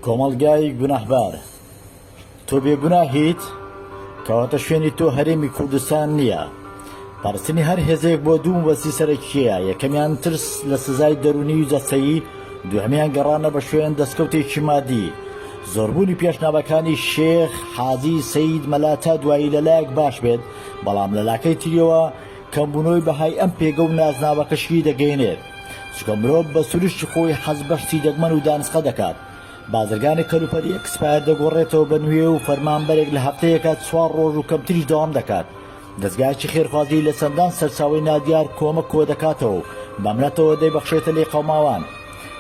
کۆمەڵگای گوناهبار تۆ بێگوناهیت کەواتە شوێنی تۆ هەرێمی کوردستان نییە. پاراستنی هەر هێزێک بۆ دوو مەبەستی سەرەکیەیە، یەکەمیان ترس لە سزای دەرونی و جەستەیی، دووهەمیان گەڕانە بە شوێن دەستکەوتێکی مادی. زۆربوونی پێشناوەکانی شێخ حاجی سەید مەلا تا دوایی لەلایەک باش بێت، بەڵام لەلاکەی تریەوە کەمبوونەوەی بەهای ئەم پێگە و نازناوەکەشی دەگەێنێت، چونکە مرۆڤ بە سروشتی خۆی حەز بەشتی دەگمەن و دانسقە دەکات. بازرگانی کەلوپەری ئەکسپایر دەگۆڕێتەوە بە نوێ و فەرمانبەرێک لە هەفتەیەکە 4 ڕۆژ و کەمتریش دەوام دەکات. دەستگایکی خێرخوازی لە چەندان سەرچاوی نادیار کۆمەک کۆ دەکاتەوە و بەمرەتەوە دەیبەخشێتە لێ قەوماوان.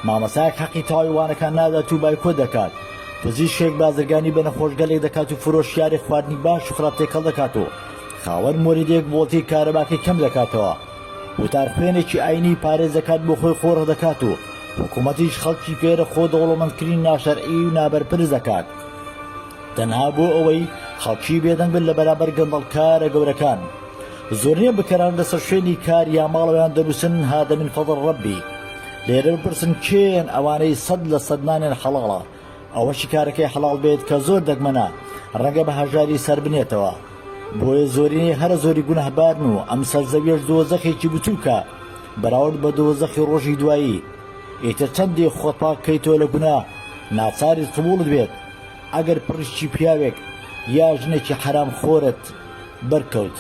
مامەسایەک حەقی تاوانەکان نادات و بایکۆ دەکات. پزیشکێک بازرگانی بە نەخۆشگەلێک دەکات و فرۆشیارێک خواردنی باش و خراپ تێکەڵ دەکاتەوە. خاوەن مۆریدێک بۆڵتی کارەباکەی کەم دەکاتەوە. وتارخوێنێکی ئاینی پارێز دەکات بۆ خۆی خۆڕ دەکات و حکوومەتیش خەڵکی پێرە خۆ دەوڵەمەندکردنی ناشەرعی و نابەرپرس دەکات، تەنها بۆ ئەوەی خەڵکی بێدەنگ بن لە بەرامبەر گەندەڵکارە گەورەکان. زۆرینە بکەران لەسەر شوێنی کار یا ماڵەوەیان دەنووسن هادە من فەضل ڕەبی. لێرە بپرسن کێن ئەوانەی 100% نانێن حەڵاڵە، ئەوەشی کارەکەی حەڵاڵ بێت کە زۆر دەگمەنە ڕەنگە بە هەژاری سەر بنێتەوە. بۆیە زۆرینەی هەرە زۆری گونەهبارن و ئەم سەرزەویەش دۆزەخێکی بچووکە بەراورد بە دۆزەخی ڕۆژی دوایی. ئیتر چەندێ خۆت پاک بکەیتەوە لە گوناه ناچاری قبوڵت بێت ئەگەر پڕیشتی پیاوێک یا ژنێکی حەرام خۆرت بەرکەوت.